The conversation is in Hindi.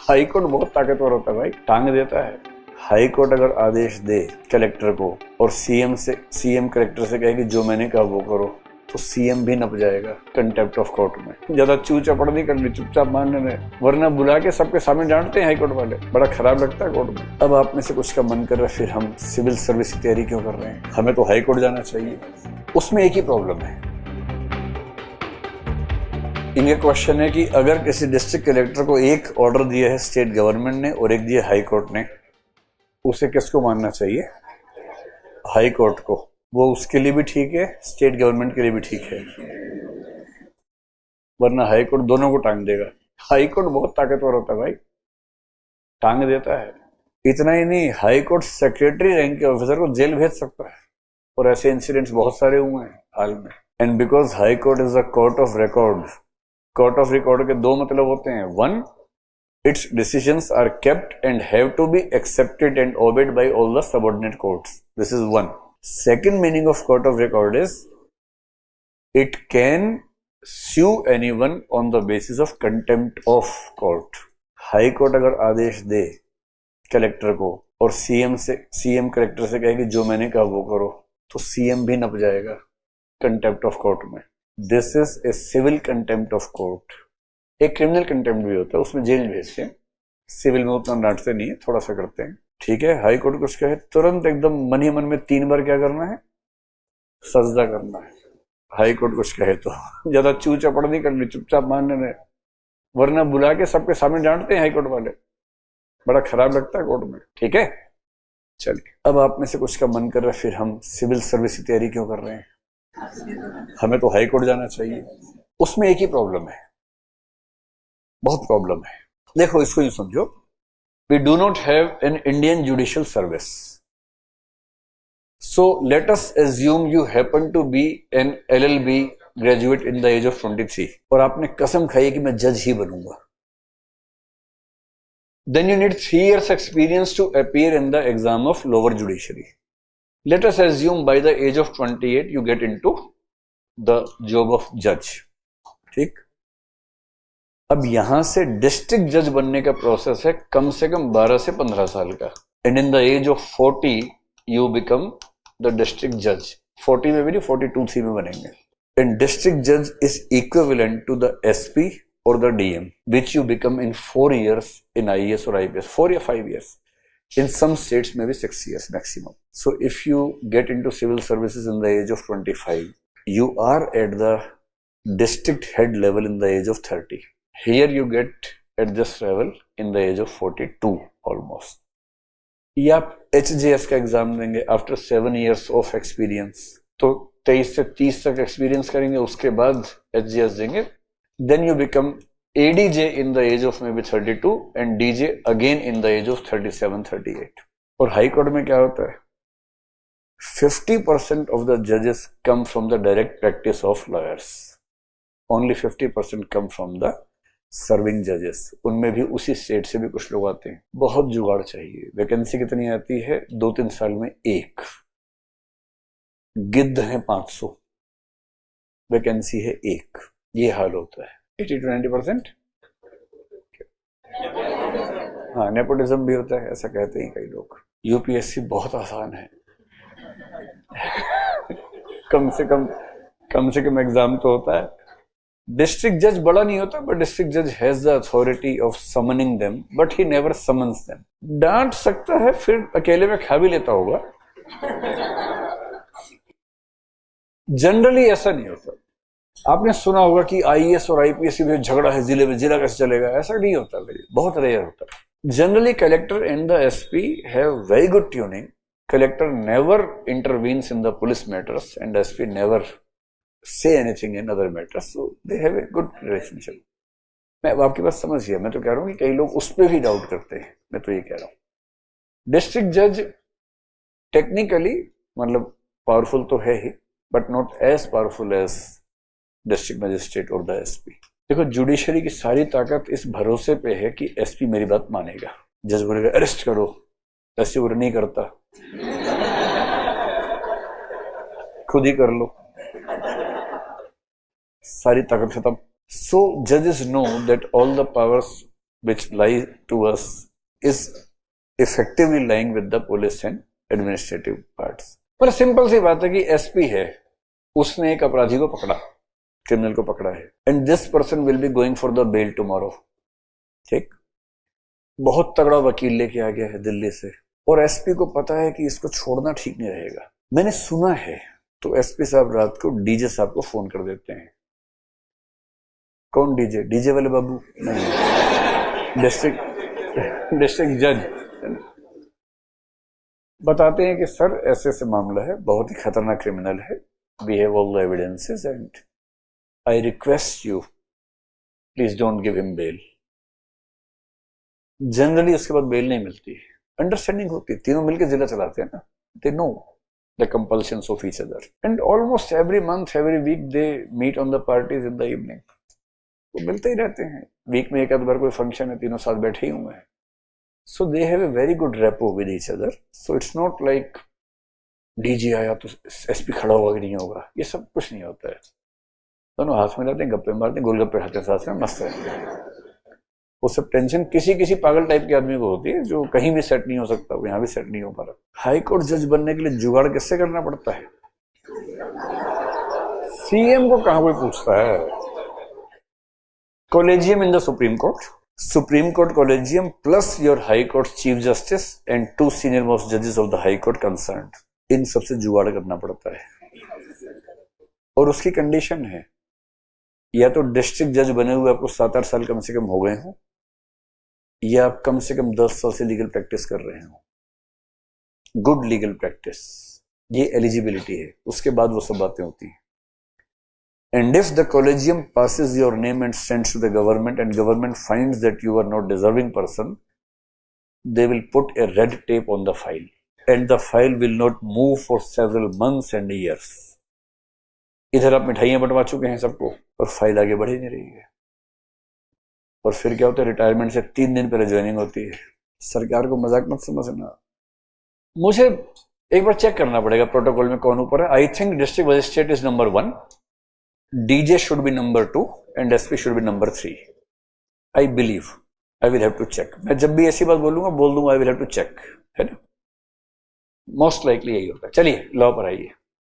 हाई कोर्ट बहुत ताकतवर होता है भाई, टांग देता है। हाई कोर्ट अगर आदेश दे कलेक्टर को और सीएम कलेक्टर से कहे कि जो मैंने कहा वो करो, तो सीएम भी नप जाएगा कंटेम्प्ट ऑफ कोर्ट में। ज्यादा चू चपड़ नहीं करनी, चुपचाप मानने में, वरना बुला के सबके सामने डांटते हैं हाई कोर्ट वाले, बड़ा खराब लगता है कोर्ट में। अब आप में से कुछ का मन कर रहा है, फिर हम सिविल सर्विस की तैयारी क्यों कर रहे हैं, हमें तो हाई कोर्ट जाना चाहिए। उसमें एक ही प्रॉब्लम है, इनके क्वेश्चन है कि अगर किसी डिस्ट्रिक्ट कलेक्टर को एक ऑर्डर दिया है स्टेट गवर्नमेंट ने और एक दिया हाई कोर्ट ने, उसे किसको मानना चाहिए? हाई कोर्ट को। वो उसके लिए भी ठीक है, स्टेट गवर्नमेंट के लिए भी ठीक है, वरना हाई कोर्ट दोनों को टांग देगा। हाई कोर्ट बहुत ताकतवर होता है भाई, टांग देता है। इतना ही नहीं, हाई कोर्ट सेक्रेटरी रैंक के ऑफिसर को जेल भेज सकता है, और ऐसे इंसिडेंट्स बहुत सारे हुए हैं हाल में। And because high court is a court of record, court of record के दो मतलब होते हैं, one, its decisions are kept and have to be accepted and obeyed by all the subordinate courts. This is one. Second meaning of court of record is it can sue anyone on the basis of contempt of court. High court अगर आदेश दे कलेक्टर को और सीएम कलेक्टर से कहे कि जो मैंने कहा वो करो, तो सीएम भी नप जाएगा कंटेम्प्ट ऑफ कोर्ट में। This is a civil contempt of court. एक क्रिमिनल कंटेम्प्ट भी होता है, उसमें जेल भेजते हैं, सिविल में उतना डांटते नहीं है, थोड़ा सा करते हैं, ठीक है। हाई कोर्ट कुछ कहे तुरंत एकदम मन ही मन में 3 बार क्या करना है? सजदा करना है। हाई कोर्ट कुछ कहे तो ज्यादा चू चपड़ नहीं करनी, चुपचाप मानने में, वरना बुला के सबके सामने डांटते हैं हाई कोर्ट वाले, बड़ा खराब लगता है कोर्ट में, ठीक है। चलिए, अब आप में से कुछ का मन कर रहा है, फिर हम सिविल सर्विस की तैयारी क्यों कर रहे हैं, हमें तो हाई कोर्ट जाना चाहिए। उसमें एक ही प्रॉब्लम है, बहुत प्रॉब्लम है। देखो, इसको यूं समझो, we do not have an Indian judicial service, so let us assume you happen to be an LLB graduate in the age of 23 और आपने कसम खाई कि मैं जज ही बनूंगा। Then you need 3 years experience to appear in the exam of lower judiciary. Let us assume by the age of 28 you get into the job of जज, ठीक। अब यहां से डिस्ट्रिक्ट जज बनने का प्रोसेस है कम से कम 12 से 15 साल का, and in the age of 40 you become the district जज। 40 में भी नहीं, 42-3 में बनेंगे। एंड डिस्ट्रिक्ट जज is equivalent to the SP और the DM, which you become in 4 years in IAS और आईपीएस, 4 या 5 years, इन सम स्टेट्स में भी 6 years maximum. So if you get into civil services in the age of 25, you are at the district head level in the age of 30. Here you get at this level in the age of 42 almost. या आप HJS का एग्जाम देंगे आफ्टर 7 years of experience, तो 23 से 30 तक एक्सपीरियंस करेंगे, उसके बाद HJS देंगे, then you become ADJ in the age of maybe 32 and DJ again in the age of 37-38. और हाई कोर्ट में क्या होता है, 50% of the judges come from the direct practice of lawyers. Only 50% come from the serving judges. उनमें भी उसी स्टेट से भी कुछ लोग आते हैं। बहुत जुगाड़ चाहिए। वैकेंसी कितनी आती है? 2-3 साल में एक। गिद्ध है 500, वैकेंसी है एक। ये हाल होता है। 80-90%। हाँ, नेपोटिज्म भी होता है, ऐसा कहते हैं कई लोग। यूपीएससी बहुत आसान है। कम से कम एग्जाम तो होता है। डिस्ट्रिक्ट जज बड़ा नहीं होता, बट डिस्ट्रिक्ट जज has the authority of summoning them, but he never summons them. डांट सकता है, फिर अकेले में खा भी लेता होगा। जनरली ऐसा नहीं होता। आपने सुना होगा कि आईएएस और आईपीएस में झगड़ा है जिले में, जिला कैसे चलेगा, ऐसा नहीं होता, बहुत रेयर होता। Generally collector and the SP have very good tuning. Collector never intervenes in the police matters and SP never say anything in other matters, so they have a good relationship. मैं आपकी बात समझ गया। मैं तो कह रहा हूँ कि कई लोग उस पर भी डाउट करते हैं, मैं तो ये कह रहा हूँ। डिस्ट्रिक्ट जज टेक्निकली मतलब पावरफुल तो है ही, but not as powerful as district magistrate और द एसपी। देखो, जुडिशरी की सारी ताकत इस भरोसे पे है कि एसपी मेरी बात मानेगा। जज बोलेगा अरेस्ट करो, एसपी बोले नहीं करता, खुद ही कर लो, सारी ताकत खत्म। सो जजेस know that all the powers which lie to us is effectively lying with the police and administrative parts. पर सिंपल सी बात है कि एसपी है, उसने एक अपराधी को पकड़ा, क्रिमिनल को पकड़ा है, and this person will be going for the bail tomorrow. ठीक, बहुत तगड़ा वकील लेके आ गया है दिल्ली से, और एसपी को पता है कि इसको छोड़ना ठीक नहीं रहेगा. मैंने सुना है तो एसपी साहब रात को डीजे साहब को फोन कर देते हैं. कौन डीजे? डीजे वाले बाबू नहीं, डिस्ट्रिक्ट जज. बताते हैं कि सर ऐसे ऐसे मामला है, बहुत ही खतरनाक क्रिमिनल है, we have all the evidences and I request you please don't give him bail. Generally उसके बाद बेल नहीं मिलती, अंडरस्टैंडिंग होती है, तीनों मिलकर जिला चलाते हैं ना, they know the compulsions of each other, and almost every month, every week they meet on the parties in the evening. वो मिलते ही रहते हैं, वीक में एक आध बार कोई फंक्शन है, तीनों साथ बैठे ही हुए हैं. So they have a very good rapport with each other. So it's not like DG आया तो एसपी खड़ा होगा कि नहीं होगा, ये सब कुछ नहीं होता है. दोनों हाथ मिलाते हैं, गप्पे मारते हैं, गोलगप्पे खाते हैं, साथ में मस्त रहते हैं. वो सब टेंशन किसी पागल टाइप के आदमी को होती है जो कहीं भी सेट नहीं हो सकता, वो यहां भी सेट नहीं हो पा रहा. हाई कोर्ट जज बनने के लिए जुगाड़ किससे करना पड़ता है? सीएम को कहां कोई पूछता है. Collegium in the Supreme Court collegium plus your high court chief justice and 2 senior most जजेस of the high court concerned, इन सबसे जुगाड़ करना पड़ता है. और उसकी कंडीशन है, या तो डिस्ट्रिक्ट जज बने हुए आपको 7-8 साल कम से कम हो गए हो, या आप कम से कम 10 साल से लीगल प्रैक्टिस कर रहे हो, गुड लीगल प्रैक्टिस, ये एलिजिबिलिटी है. उसके बाद वो सब बातें होती हैं. And if the collegium passes your name and sends to the government and government finds that you are not deserving person, they will put a red tape on the file and the file will not move for several months and years. इधर आप मिठाइयां बंटवा चुके हैं सबको, और फाइल आगे बढ़ ही नहीं रही है. और फिर क्या होता है, रिटायरमेंट से 3 दिन पहले ज्वाइनिंग होती है. सरकार को मजाक मत समझना. मुझे एक बार चेक करना पड़ेगा प्रोटोकॉल में कौन ऊपर है. I think district magistrate is number 1, DJ should be number 2 and SP should be number 3. I believe, I will have to check. मैं जब भी ऐसी बात बोलूंगा बोल दूंगा I will have to check, है ना. मोस्ट लाइकली यही होता है. चलिए लॉ पर आइए.